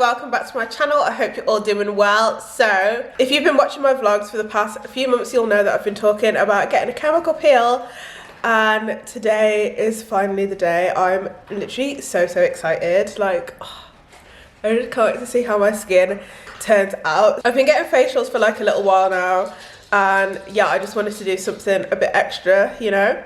welcome back to my channel. I hope you're all doing well. So if you've been watching my vlogs for the past few months, you'll know that I've been talking about getting a chemical peel, and today is finally the day. I'm literally so excited. Like, I just can't wait to see how my skin turns out. I've been getting facials for like a little while now, and yeah, I just wanted to do something a bit extra, you know.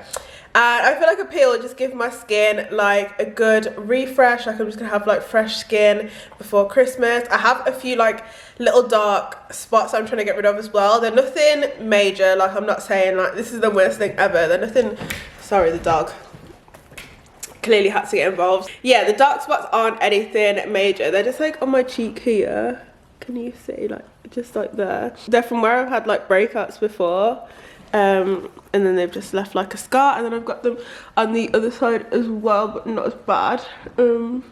And I feel like a peel will just give my skin like a good refresh. Like I'm just gonna have like fresh skin before Christmas. I have a few like little dark spots I'm trying to get rid of as well. They're nothing major. Like I'm not saying like this is the worst thing ever. They're nothing, sorry, the dog clearly had to get involved. Yeah, the dark spots aren't anything major. They're just like on my cheek here. Can you see, like just like there? They're from where I've had like breakouts before. And then they've just left like a scar, and then I've got them on the other side as well, but not as bad. So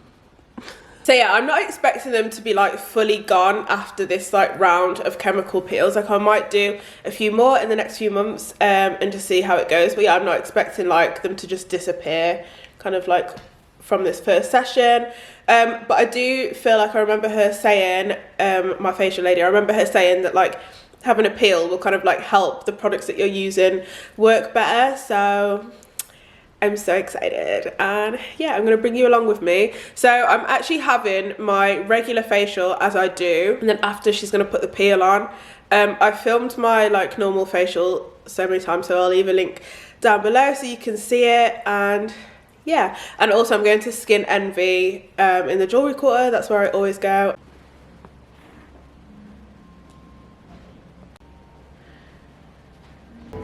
yeah, I'm not expecting them to be like fully gone after this like round of chemical peels. Like I might do a few more in the next few months and just see how it goes. But yeah, I'm not expecting like them to just disappear kind of like from this first session. But I do feel like I remember her saying, my facial lady, I remember her saying that like having a peel will kind of like help the products that you're using work better. So I'm so excited, and yeah, I'm gonna bring you along with me. So I'm actually having my regular facial as I do, and then after she's gonna put the peel on. I filmed my like normal facial so many times, so I'll leave a link down below so you can see it. And yeah, and also I'm going to Skin Envy in the jewelry quarter. That's where I always go.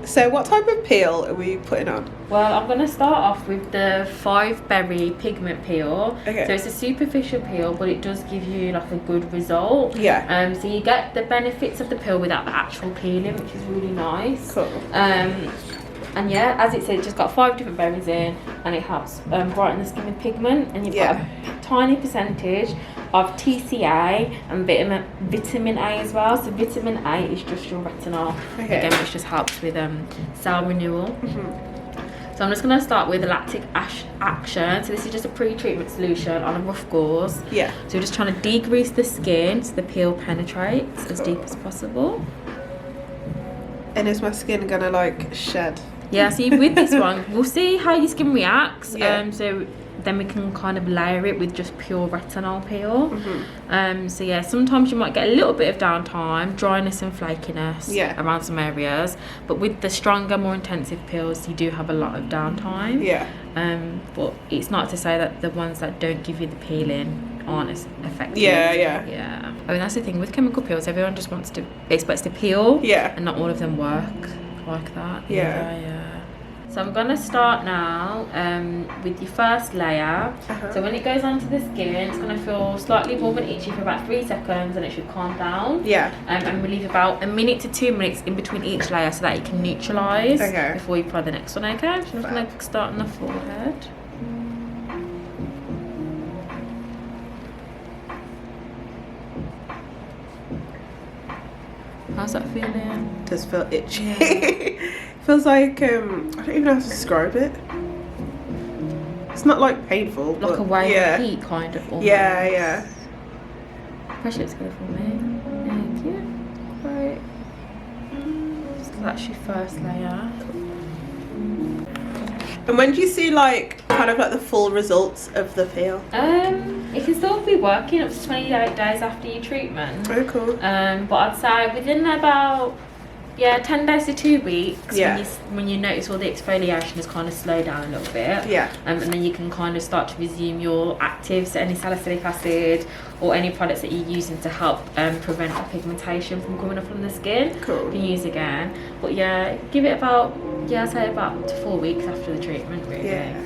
So what type of peel are we putting on? Well, I'm going to start off with the 5 berry pigment peel. Okay. So it's a superficial peel, but it does give you like a good result. Yeah. So you get the benefits of the peel without the actual peeling, which is really nice. Cool. And yeah, as it said, it's just got 5 different berries in, and it helps brighten the skin with pigment. And you've got a tiny percentage of TCA and vitamin A as well. So vitamin A is just your retinol, again, which just helps with cell renewal. So I'm just going to start with the lactic action. So this is just a pre-treatment solution on a rough gauze. Yeah. So we're just trying to degrease the skin so the peel penetrates as deep as possible. And is my skin gonna like shed? Yeah, so with this one, we'll see how your skin reacts. Yeah. So then we can kind of layer it with just pure retinol peel. So yeah, sometimes you might get a little bit of downtime, dryness and flakiness around some areas. But with the stronger, more intensive peels, you do have a lot of downtime. Yeah. But it's not to say that the ones that don't give you the peeling aren't as effective. Yeah. I mean, that's the thing with chemical peels. Everyone just expects to peel. Yeah. And not all of them work like that. Yeah. So I'm gonna start now with your first layer. So when it goes onto the skin, it's gonna feel slightly warm and itchy for about 3 seconds, and it should calm down. Yeah. And we leave about 1 minute to 2 minutes in between each layer so that it can neutralise before you apply the next one. Okay. So I'm just gonna start on the forehead. How's that feeling? Does feel itchy. Feels like I don't even know how to describe it. It's not like painful, Like but a wave of heat kind of almost. Yeah. Pressure it's good for me. Thank you. Great. So that's your first layer. And when do you see like kind of like the full results of the peel? It can still be working up to 28 days after your treatment. Oh, cool. But I'd say within about 10 days to 2 weeks, when you notice all the exfoliation has kind of slowed down a little bit. Yeah. And then you can kind of start to resume your actives, any salicylic acid or any products that you're using to help prevent the pigmentation from coming up on the skin. Cool. You can use again. But yeah, give it about, I'd say about 4 weeks after the treatment, really. Yeah.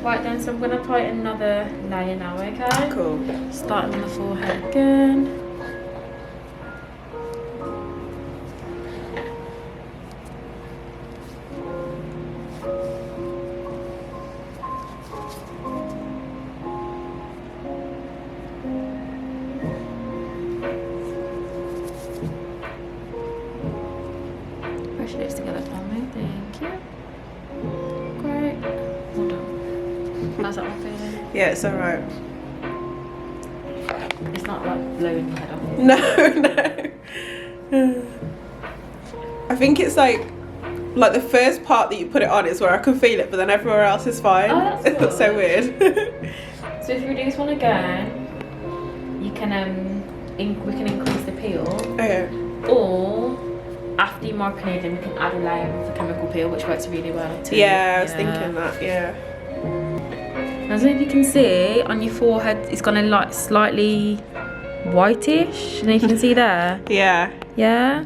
Right then, so I'm going to apply another layer now, okay? Cool. Starting on the forehead again. Brush your lips together for me, thank you. Great. Well done. How's that one feeling? Yeah, it's alright. not like blowing your head off. No. I think it's like the first part that you put it on is where I can feel it, but then everywhere else is fine. Oh, that's good. It's so weird. So if you reduce one again, you can we can increase the peel. Okay. Or after you micronade them, you can add a layer of the chemical peel, which works really well too. Yeah, I was thinking that. Yeah. As if you can see on your forehead, it's gonna like slightly whitish, and you can see there. Yeah. Yeah.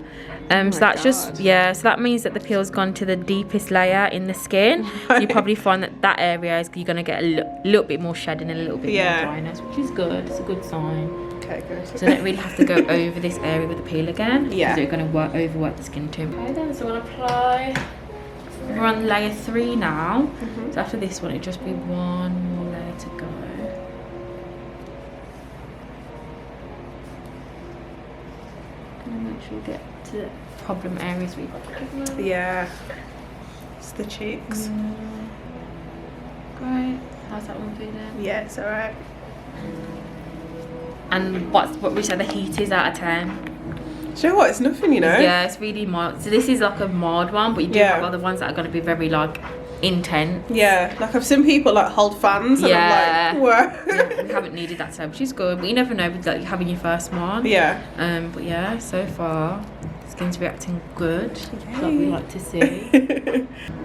Oh So that's just, so that means that the peel's gone to the deepest layer in the skin. So you probably find that area is, you're going to get a little bit more shedding and a little bit more dryness, which is good. It's a good sign. Okay, good. So you don't really have to go over this area with the peel again. Yeah. Because you're going to overwork the skin too. Okay then, so I'm going to apply, we're on layer 3 now. So after this one, it'll just be one more layer to go. And make sure we get to the problem areas we've got pigment. Yeah. It's the cheeks. Great. How's that one feeling? Yeah, it's alright. And what we say the heat is out of 10? Do you know what? It's nothing, you know? Yeah, it's really mild. So this is like a mild one, but you do have other ones that are going to be very like intense. Yeah, like I've seen people like hold fans and I'm like, whoa. Yeah, we haven't needed that so, which is good, but you never know with like having your first one. Yeah. But yeah, so far skin's reacting good. Like we like to see.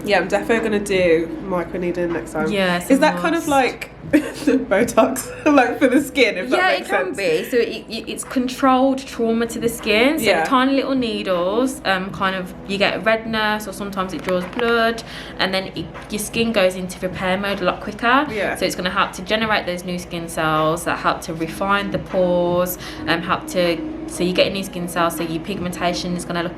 Yeah, I'm definitely gonna do microneedling next time. Yeah, is that kind of like Botox, like for the skin? If that makes sense. Be. So it's controlled trauma to the skin. So the tiny little needles, kind of you get redness, or sometimes it draws blood, and then your skin goes into repair mode a lot quicker. Yeah. So it's going to help to generate those new skin cells that help to refine the pores, so you get new skin cells, so your pigmentation is going to look,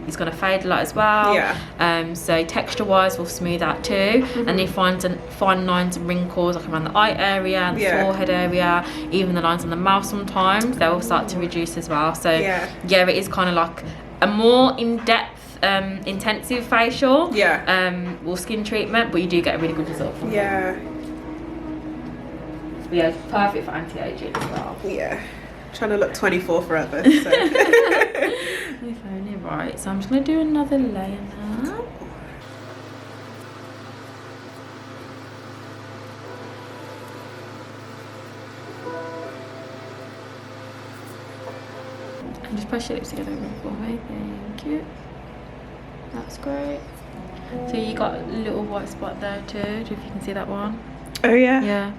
it's going to fade a lot as well. Yeah. So texture-wise, will smooth out too, and you find fine lines and wrinkles like around the eye area, and the forehead area, even the lines on the mouth. Sometimes they will start to reduce as well. So yeah, it is kind of like a more in-depth, intensive facial, or skin treatment, but you do get a really good result from it. Yeah. Yeah, it's perfect for anti-aging as well. Yeah. Trying to look 24 forever. So. If only. Right, so I'm just going to do another layer now. And just press your lips together for me. Thank you. That's great. So you got a little white spot there too, if you can see that one. Oh yeah? Yeah.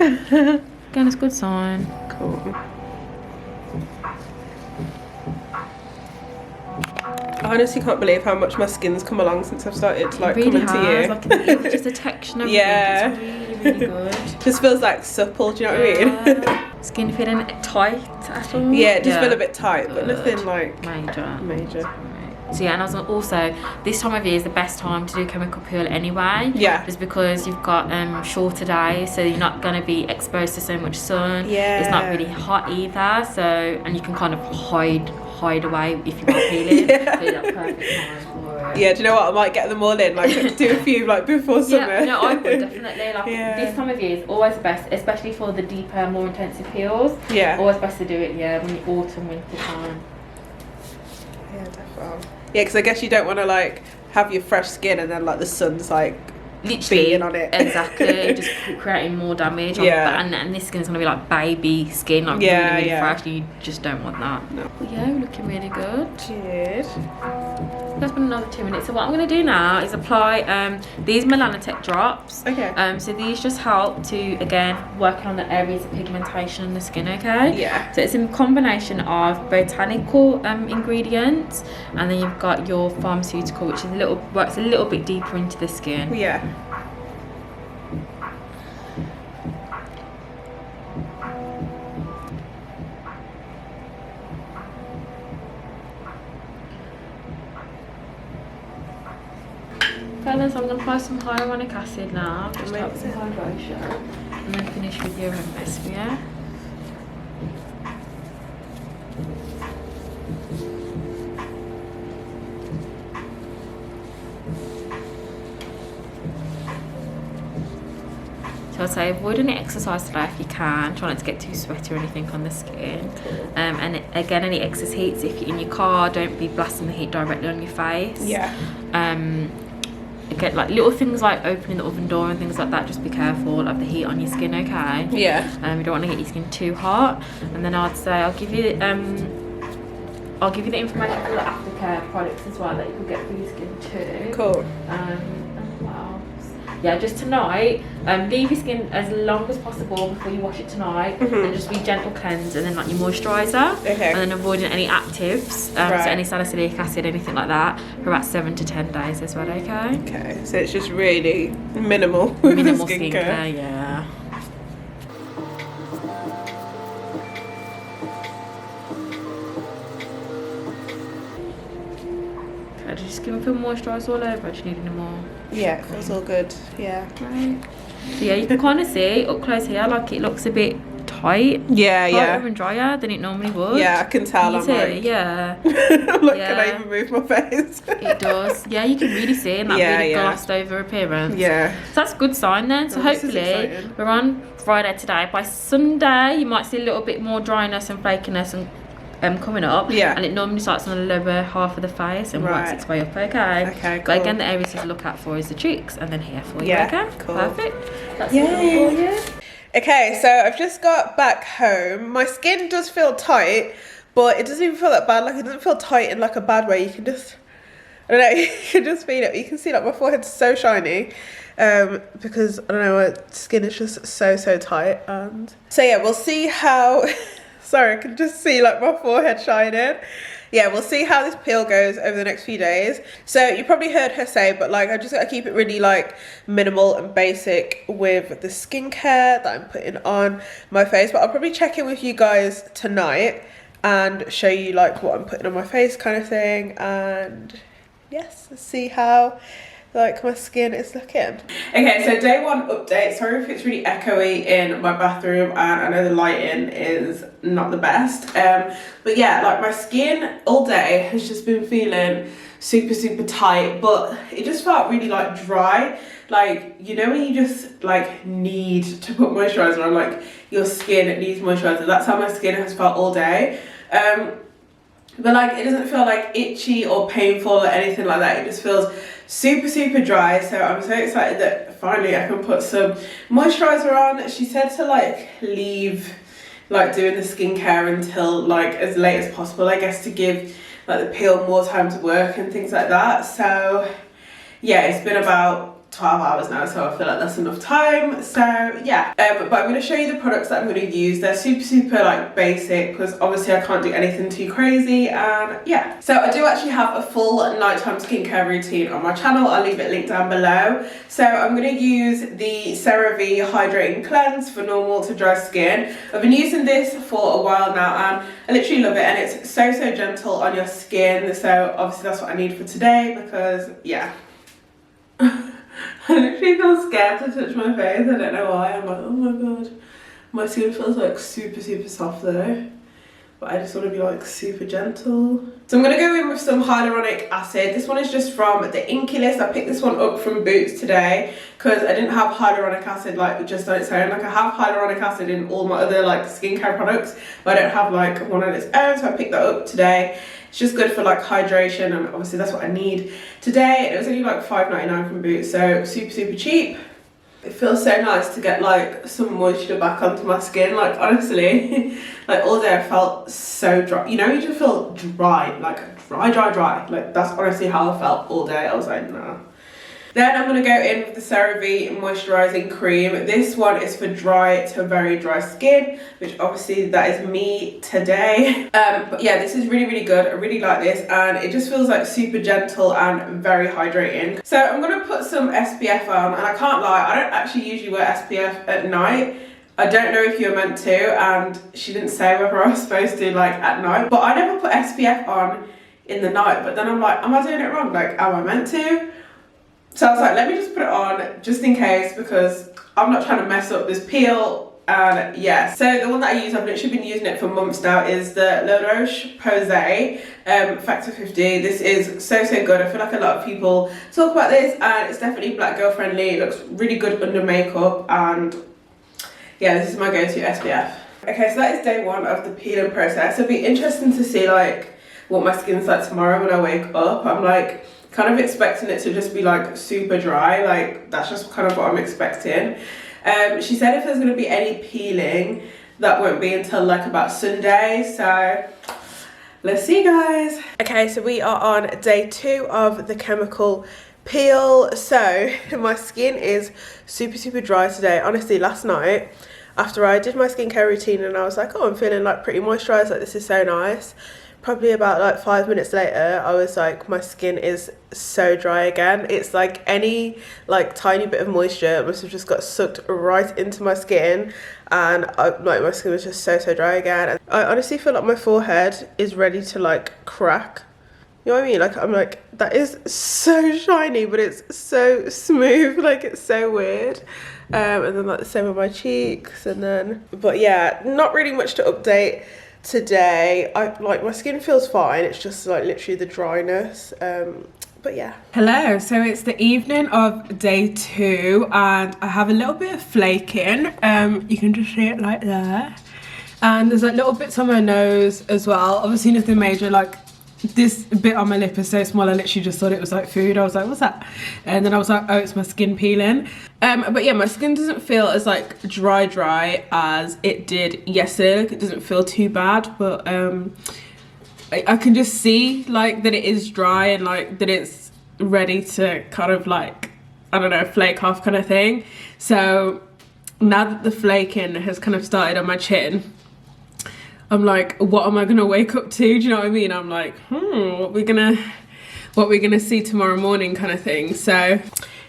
Again, it's a good sign. Cool. I honestly can't believe how much my skin's come along since I've started like coming to you. Like, just the texture and everything. Yeah. It's really good. Just feels like supple, do you know what I mean? Skin feeling tight at all? Yeah, it just feel a bit tight, but nothing like major. So yeah, and also this time of year is the best time to do chemical peel anyway. Yeah. Just because you've got shorter days, so you're not going to be exposed to so much sun. Yeah. It's not really hot either, so, and you can kind of hide away if you are peeling. Yeah. So that's perfect time for it. Yeah, do you know what? I might get them all in, like do a few like before summer. Yeah, no, I would definitely. Like this time of year is always the best, especially for the deeper, more intensive peels. Yeah. Always best to do it, when you autumn, winter time. Yeah, definitely. Yeah, because I guess you don't want to like have your fresh skin and then like the sun's like literally beating on it. Exactly, just creating more damage. And this skin's gonna be like baby skin, like really fresh. You just don't want that. No. But yeah, we're looking really good. Good. That's been another 2 minutes. So what I'm gonna do now is apply these Melanotech drops. Okay. So these just help to again work on the areas of pigmentation in the skin. Okay. Yeah. So it's a combination of botanical ingredients, and then you've got your pharmaceutical, which is works a little bit deeper into the skin. Yeah. Okay, then, so I'm going to apply some hyaluronic acid now, just to help some hydration, and then finish with your SPF. So So I'd say avoid any exercise today if you can. Try not to get too sweaty or anything on the skin. And again, any excess heats, if you're in your car, don't be blasting the heat directly on your face. Yeah. Get like little things like opening the oven door and things like that, just be careful of the heat on your skin, okay? Yeah. You don't want to get your skin too hot. And then I'd say I'll give you the information for the aftercare products as well that you could get for your skin too. Cool. And what else? Yeah, just tonight, leave your skin as long as possible before you wash it tonight, and just be gentle cleanse, and then like your moisturiser, Okay. and then avoiding any actives, so any salicylic acid, anything like that, for about 7 to 10 days as well, okay? Okay, so it's just really minimal with Minimal the skincare, yeah. Okay, does your skin feel moisturised all over, or do you need any more? Yeah, it feels all good. Yeah. Right. So yeah, you can kind of see up close here, like it looks a bit tight. Yeah, Tighter and drier than it normally would. Yeah, I can tell. You I'm see, like, yeah. I'm like, can I Yeah. even move my face? It does. Yeah, you can really see it in that really glossed over appearance. Yeah. So that's a good sign then. So Oh, this is hopefully exciting. we're on Friday today. By Sunday you might see a little bit more dryness and flakiness and coming up. Yeah. And it normally starts on the lower half of the face and works Right. its way up, okay? Okay, But cool. again, the areas to look out for is the cheeks and then here for you, Yeah, okay? cool. Perfect. That's Yay. all for you. Okay, so I've just got back home. My skin does feel tight, but it doesn't even feel that bad. Like, it doesn't feel tight in like a bad way. You can just, I don't know, you can just feel it. You can see like my forehead's so shiny, because I don't know, my skin is just so tight. And so yeah, we'll see how. Sorry, I can just see like my forehead shining. Yeah, we'll see how this peel goes over the next few days. So you probably heard her say, but like I just gotta keep it really like minimal and basic with the skincare that I'm putting on my face. But I'll probably check in with you guys tonight and show you like what I'm putting on my face kind of thing. And yes, let's see how like my skin is looking. Okay, so day one update. Sorry if it's really echoey in my bathroom, and I know the lighting is not the best, but yeah, like my skin all day has just been feeling super tight, but it just felt really like dry. Like, you know when you just like need to put moisturizer on, like your skin needs moisturizer, that's how my skin has felt all day. But like it doesn't feel like itchy or painful or anything like that. It just feels super dry. So I'm so excited that finally I can put some moisturizer on. She said to like leave like doing the skincare until like as late as possible, I guess, to give like the peel more time to work and things like that. So yeah, it's been about 12 hours now, so I feel like that's enough time. So yeah, but I'm going to show you the products that I'm going to use. They're super like basic, because obviously I can't do anything too crazy. And yeah, so I do actually have a full nighttime skincare routine on my channel. I'll leave it linked down below. So I'm going to use the CeraVe Hydrating Cleanse for normal to dry skin. I've been using this for a while now and I literally love it, and it's so gentle on your skin. So obviously that's what I need for today, because yeah. I literally feel scared to touch my face. I don't know why. I'm like, oh my god. My skin feels like super soft though. But I just want to be like super gentle. So I'm going to go in with some hyaluronic acid. This one is just from the Inkey List. I picked this one up from Boots today because I didn't have hyaluronic acid like just on its own. Like I have hyaluronic acid in all my other like skincare products, but I don't have like one on its own. So I picked that up today. It's just good for like hydration, and obviously that's what I need today. It was only like $5.99 from Boots, so super cheap. It feels so nice to get like some moisture back onto my skin. Like honestly, like all day I felt so dry. You know, you just feel dry, like dry. Like that's honestly how I felt all day. I was like, nah. Then I'm going to go in with the CeraVe Moisturising Cream. This one is for dry to very dry skin, which obviously that is me today. But yeah, this is really good. I really like this, and it just feels like super gentle and very hydrating. So I'm going to put some SPF on, and I can't lie, I don't actually usually wear SPF at night. I don't know if you're meant to, and she didn't say whether I was supposed to like at night, but I never put SPF on in the night. But then I'm like, am I doing it wrong? Like, am I meant to? So I was like, let me just put it on just in case, because I'm not trying to mess up this peel. And yeah, so the one that I use, I've literally been using it for months now, is the La Roche-Posay Factor 50. This is so good. I feel like a lot of people talk about this, and it's definitely black girl friendly. It looks really good under makeup, and yeah, this is my go-to SPF. Okay, so that is day one of the peeling process. It'll be interesting to see like what my skin's like tomorrow when I wake up. I'm like kind of expecting it to just be like super dry. Like that's just kind of what I'm expecting. She said if there's going to be any peeling, that won't be until like about Sunday. So let's see, guys. Okay, so we are on day 2 of the chemical peel. So my skin is super dry today. Honestly, last night after I did my skincare routine and I was like, oh, I'm feeling like pretty moisturized, like this is so nice, probably about like 5 minutes later I was like, my skin is so dry again. It's like any like tiny bit of moisture must have just got sucked right into my skin, and like my skin was just so dry again. And I honestly feel like my forehead is ready to like crack. You know what I mean? Like I'm like, that is so shiny but it's so smooth, like it's so weird. And then like the same with my cheeks, and then, but yeah, not really much to update today. I like, my skin feels fine, it's just like literally the dryness. But yeah. Hello, so it's the evening of day 2 and I have a little bit of flaking. You can just see it like there, and there's like little bits on my nose as well. Obviously nothing major. Like this bit on my lip is so small, I literally just thought it was like food. I was like, what's that? And then I was like, oh, it's my skin peeling. But yeah, my skin doesn't feel as like dry as it did yesterday. Like it doesn't feel too bad, but I can just see like that it is dry and like that it's ready to kind of like, I don't know, flake off kind of thing. So now that the flaking has kind of started on my chin, I'm like, what am I gonna wake up to? Do you know what I mean? I'm like, what we're gonna see tomorrow morning kind of thing. So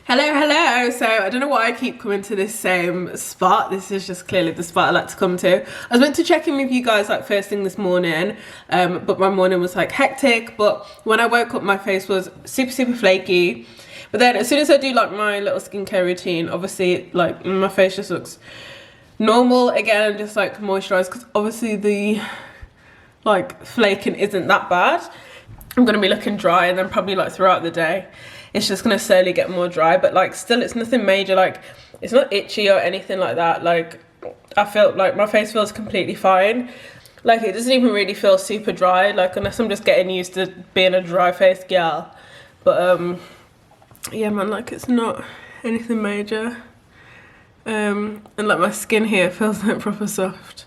hello. So I don't know why I keep coming to this same spot. This is just clearly the spot I like to come to. I was meant to check in with you guys like first thing this morning, but my morning was like hectic. But when I woke up, my face was super flaky. But then as soon as I do like my little skincare routine, obviously like my face just looks normal again, and just like moisturized, because obviously the like flaking isn't that bad. I'm gonna be looking dry, and then probably like throughout the day it's just gonna slowly get more dry, but like still it's nothing major. Like it's not itchy or anything like that. Like I feel like my face feels completely fine. Like it doesn't even really feel super dry, like unless I'm just getting used to being a dry faced gal. But yeah man, like it's not anything major. And like my skin here feels like proper soft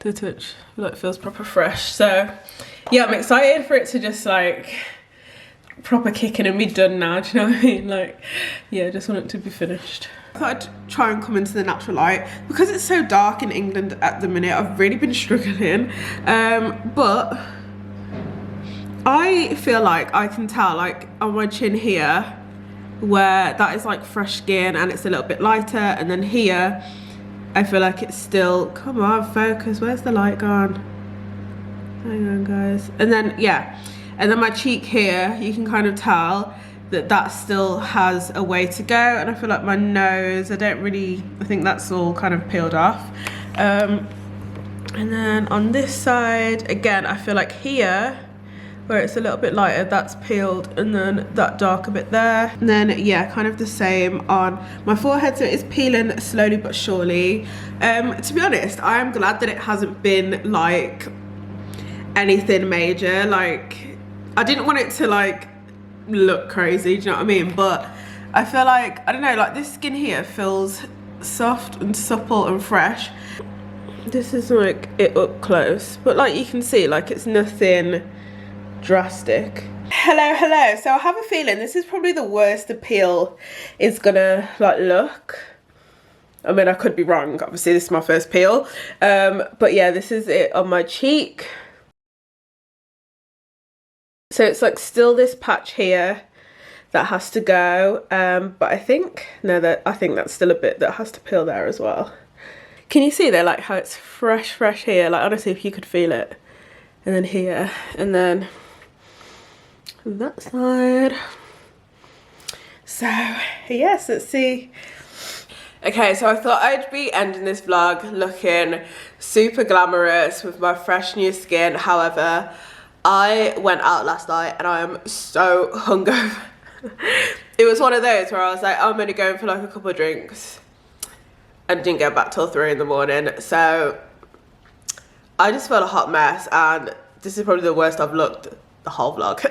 to touch, like feels proper fresh. So yeah, I'm excited for it to just like proper kick in and be done now. Do you know what I mean? Like yeah, just want it to be finished. I thought I'd try and come into the natural light because it's so dark in England at the minute. I've really been struggling, but I feel like I can tell like on my chin here where that is like fresh skin and it's a little bit lighter, and then here I feel like it's still, come on focus, where's the light gone? Hang on guys. And then yeah, and then my cheek here, you can kind of tell that that still has a way to go, and I feel like my nose, I think that's all kind of peeled off. And then on this side again, I feel like here where it's a little bit lighter, that's peeled, and then that darker bit there. And then yeah, kind of the same on my forehead, so it is peeling slowly but surely. To be honest, I am glad that it hasn't been like anything major. Like I didn't want it to like look crazy, do you know what I mean? But I feel like, I don't know, like this skin here feels soft and supple and fresh. This is like it up close, but like you can see, like it's nothing drastic. Hello. So I have a feeling this is probably the worst the peel is gonna like look. I mean, I could be wrong, obviously this is my first peel, but yeah, this is it on my cheek. So it's like still this patch here that has to go, but I think that's still a bit that has to peel there as well. Can you see there like how it's fresh here? Like honestly, if you could feel it. And then here, and then that side. So yes, let's see. Okay, so I thought I'd be ending this vlog looking super glamorous with my fresh new skin. However, I went out last night and I am so hungover. It was one of those where I was like, oh, I'm only going for like a couple of drinks. and didn't get back till 3 in the morning. So I just felt a hot mess, and this is probably the worst I've looked the whole vlog.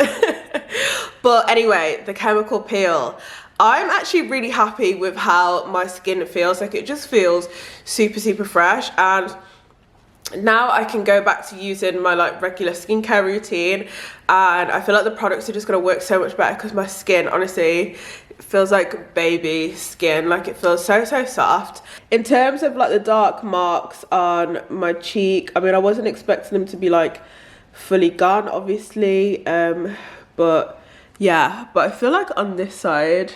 But anyway, the chemical peel. I'm actually really happy with how my skin feels. Like, it just feels super, super fresh, and now I can go back to using my like regular skincare routine, and I feel like the products are just gonna work so much better because my skin honestly feels like baby skin. Like, it feels so soft. In terms of like the dark marks on my cheek, I mean, I wasn't expecting them to be like fully gone, obviously, but yeah, but I feel like on this side,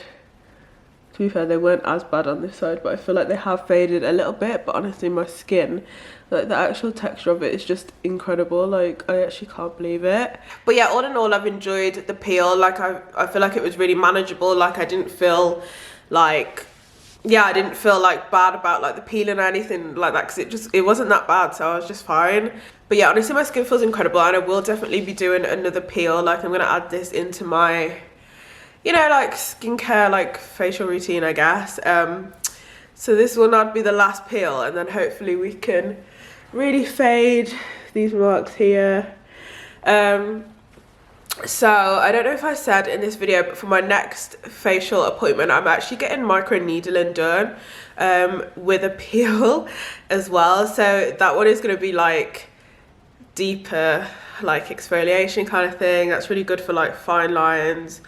to be fair, they weren't as bad on this side, but I feel like they have faded a little bit. But honestly, my skin, like the actual texture of it is just incredible. Like, I actually can't believe it. But yeah, all in all, I've enjoyed the peel. Like, I feel like it was really manageable. Like, I didn't feel like, yeah, I didn't feel like bad about like the peeling or anything like that, because it wasn't that bad, so I was just fine. But yeah, honestly, my skin feels incredible, and I will definitely be doing another peel. Like, I'm gonna add this into my, you know, like skincare, like facial routine, I guess. So this will not be the last peel, and then hopefully we can really fade these marks here. So I don't know if I said in this video, but for my next facial appointment, I'm actually getting micro needling done with a peel as well. So that one is going to be like deeper, like exfoliation kind of thing. That's really good for like fine lines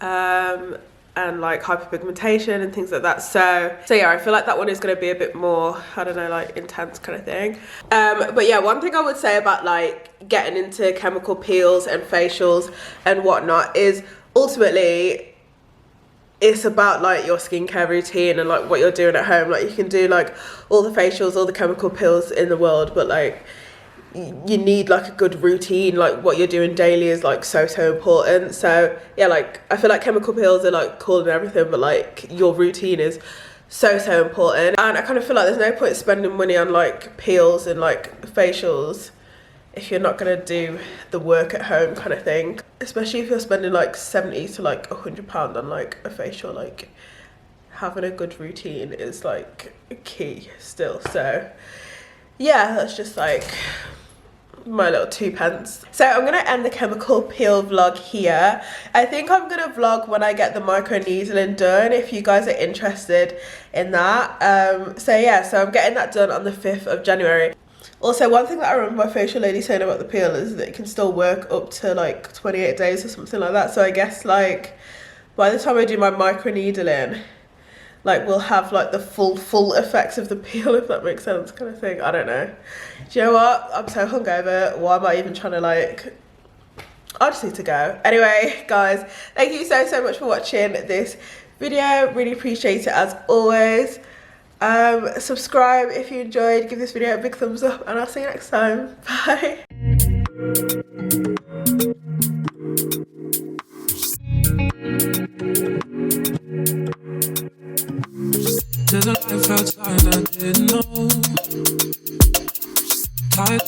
and like hyperpigmentation and things like that. So yeah, I feel like that one is going to be a bit more, I don't know, like intense kind of thing. But yeah, one thing I would say about like getting into chemical peels and facials and whatnot is ultimately it's about like your skincare routine and like what you're doing at home. Like, you can do like all the facials, all the chemical peels in the world, but like you need like a good routine. Like, what you're doing daily is like so important. So yeah, like I feel like chemical peels are like cool and everything, but like your routine is so important. And I kind of feel like there's no point spending money on like peels and like facials if you're not gonna do the work at home kind of thing, especially if you're spending like 70 to like £100 on like a facial. Like, having a good routine is like key still. So yeah, that's just like my little 2 pence. So I'm gonna end the chemical peel vlog here. I think I'm gonna vlog when I get the micro needling done, if you guys are interested in that. So yeah, so I'm getting that done on the 5th of January. Also, one thing that I remember my facial lady saying about the peel is that it can still work up to like 28 days or something like that. So I guess like by the time I do my micro needling, like we'll have like the full effects of the peel, if that makes sense, kind of thing. I don't know. Do you know what? I'm so hungover. Why am I even trying to like... I just need to go. Anyway, guys, thank you so much for watching this video. Really appreciate it as always. Subscribe if you enjoyed. Give this video a big thumbs up, and I'll see you next time. Bye. There's a life outside I didn't know. Tired